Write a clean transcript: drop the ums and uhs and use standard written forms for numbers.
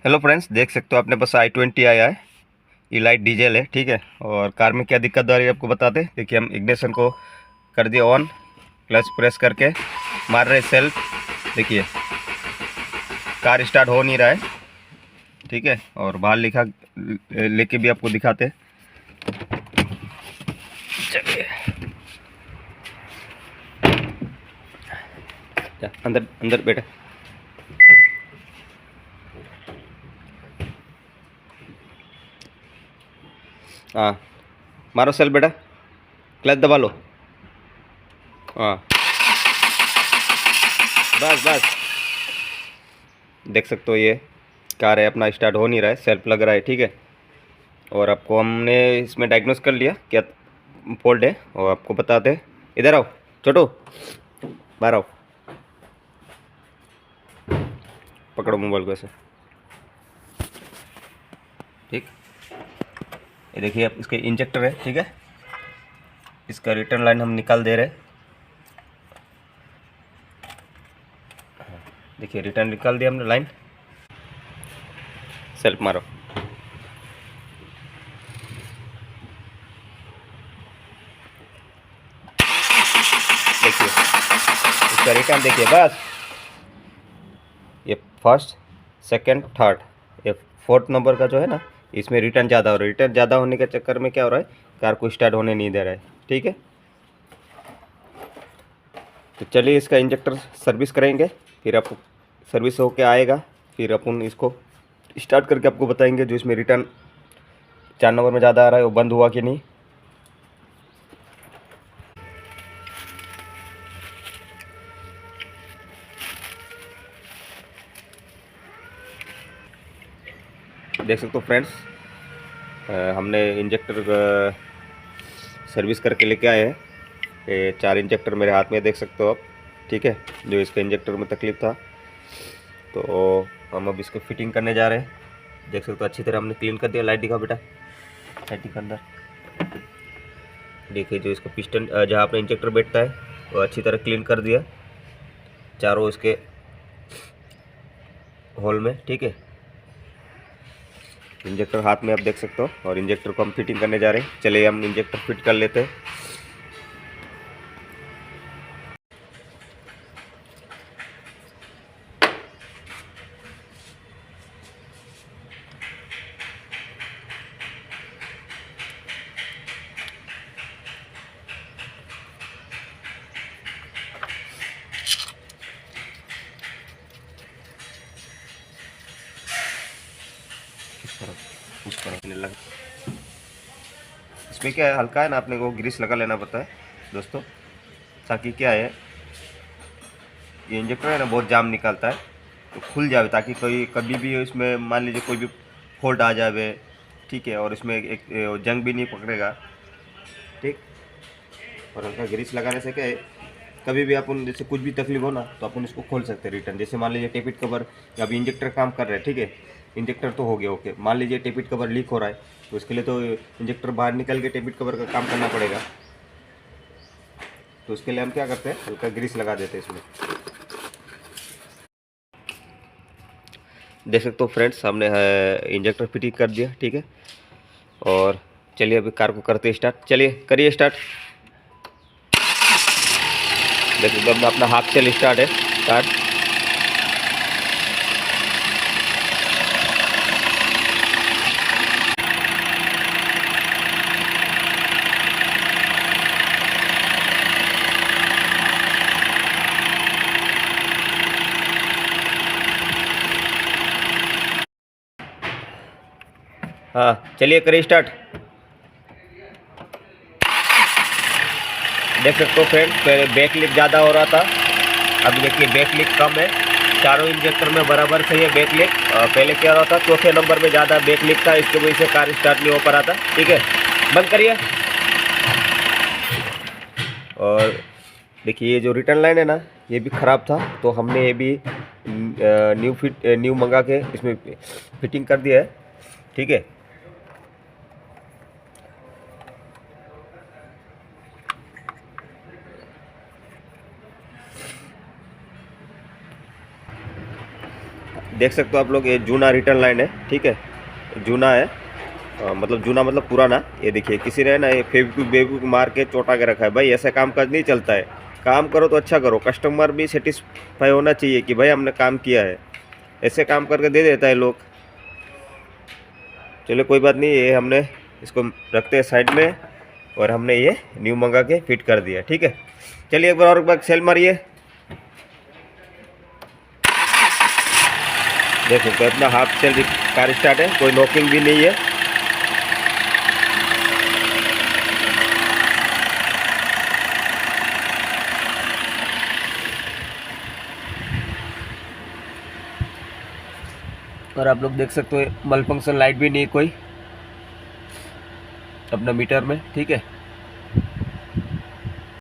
Hello friends, देख सकते हो अपने पास i20 आया है। ये लाइट डीजल है, ठीक है। और कार में क्या दिक्कत आ रही है आपको बताते। देखिए, हम इग्निशन को कर दिए ऑन, क्लच प्रेस करके मार रहे सेल्फ। देखिए कार स्टार्ट हो नहीं रहा है, ठीक है। और बाहर लिखा लेके भी आपको दिखाते। चलिए अंदर अंदर बेटा। हाँ, मारो सेल्फ बेटा, क्लच दबा लो। हाँ, बस बस। देख सकते हो ये कार है अपना स्टार्ट हो नहीं रहा है, सेल्फ लग रहा है, ठीक है। और आपको हमने इसमें डायग्नोस कर लिया क्या फॉल्ट है, और आपको बताते हैं। इधर आओ छोटू, बाहर आओ, पकड़ो मोबाइल को ऐसे, ठीक। ये देखिए आप, इसके इंजेक्टर है, ठीक है। इसका रिटर्न लाइन हम निकाल दे रहे हैं। देखिए रिटर्न निकाल दिया हमने लाइन। सेल्फ मारो, देखिए इसका रिटर्न देखिए बस। ये फर्स्ट सेकंड थर्ड, ये फोर्थ नंबर का जो है ना, इसमें रिटर्न ज़्यादा हो रहा है। रिटर्न ज़्यादा होने के चक्कर में क्या हो रहा है, कार को स्टार्ट होने नहीं दे रहा है, ठीक है। तो चलिए इसका इंजेक्टर सर्विस करेंगे, फिर आपको सर्विस होके आएगा, फिर अपन इसको स्टार्ट करके आपको बताएंगे। जो इसमें रिटर्न 4 नंबर में ज़्यादा आ रहा है वो बंद हुआ कि नहीं। देख सकते हो फ्रेंड्स, हमने इंजेक्टर सर्विस करके लेके आए हैं। ये 4 इंजेक्टर मेरे हाथ में देख सकते हो आप, ठीक है। जो इसके इंजेक्टर में तकलीफ था, तो हम अब इसको फिटिंग करने जा रहे हैं। देख सकते हो अच्छी तरह हमने क्लीन कर दिया। लाइट दिखा बेटा, लाइट दिखा अंदर। देखिए जो इसका पिस्टन जहाँ अपना इंजेक्टर बैठता है वो अच्छी तरह क्लीन कर दिया, चारों इसके होल में, ठीक है। इंजेक्टर हाथ में आप देख सकते हो, और इंजेक्टर को हम फिटिंग करने जा रहे हैं। चलिए हम इंजेक्टर फिट कर लेते हैं। इस तरह लगा। इसमें क्या है, हल्का है ना, अपने को ग्रीस लगा लेना पड़ता है दोस्तों, ताकि क्या है, ये इंजेक्टर है ना बहुत जाम निकालता है, तो खुल जाए, ताकि कोई कभी भी इसमें मान लीजिए कोई भी फॉल्ट आ जाए, ठीक है। और इसमें एक जंग भी नहीं पकड़ेगा, ठीक। और हल्का ग्रीस लगाने से क्या है, कभी भी अपन जैसे कुछ भी तकलीफ हो ना, तो अपन इसको खोल सकते हैं रिटर्न। जैसे मान लीजिए टेपिट कवर, या अभी इंजेक्टर काम कर रहे हैं, ठीक है। इंजेक्टर तो हो गया ओके, मान लीजिए टेपिट कवर लीक हो रहा है, तो इसके लिए तो इंजेक्टर बाहर निकल के टेपिट कवर का काम करना पड़ेगा। तो उसके लिए हम क्या करते हैं, हल्का ग्रीस लगा देते हैं इसमें। देख सकते हो फ्रेंड्स, हमने इंजेक्टर फिटिंग कर दिया, ठीक है। और चलिए अभी कार को करते स्टार्ट। चलिए करिए स्टार्ट। देख सकते हो अपना हाफ चल स्टार्ट है, स्टार्ट। हाँ चलिए करिए स्टार्ट। देख सकते हो फ्रेंड्स, पहले बैक लीक ज़्यादा हो रहा था, अभी देखिए बैक लीक कम है। चारों इंजेक्टर में बराबर सही है बैक लीक। पहले क्या हो रहा था, चौथे नंबर में ज़्यादा बैक लीक था, इसकी वजह से कार स्टार्ट नहीं हो पा रहा था, ठीक है। बंद करिए। और देखिए ये जो रिटर्न लाइन है ना, ये भी ख़राब था, तो हमने ये भी न्यू मंगा के इसमें फिटिंग कर दिया है, ठीक है। देख सकते हो आप लोग, ये जूना रिटर्न लाइन है, ठीक है, जूना है, मतलब जूना मतलब पुराना। ये देखिए किसी ने ना ये फेविक्विक बेविक्विक मार के चोटा के रखा है। भाई ऐसा काम काज नहीं चलता है, काम करो तो अच्छा करो, कस्टमर भी सेटिस्फाई होना चाहिए कि भाई हमने काम किया है। ऐसे काम करके दे देता है लोग। चलो कोई बात नहीं, ये हमने इसको रखते हैं साइड में, और हमने ये न्यू मंगा के फिट कर दिया, ठीक है। चलिए एक बार और एक बार सेल मारिए। देख सकते हो अपना हाफ सेल कार स्टार्ट है, कोई नॉकिंग भी नहीं है। और आप लोग देख सकते हो मल फंक्शन लाइट भी नहीं कोई अपना मीटर में, ठीक है।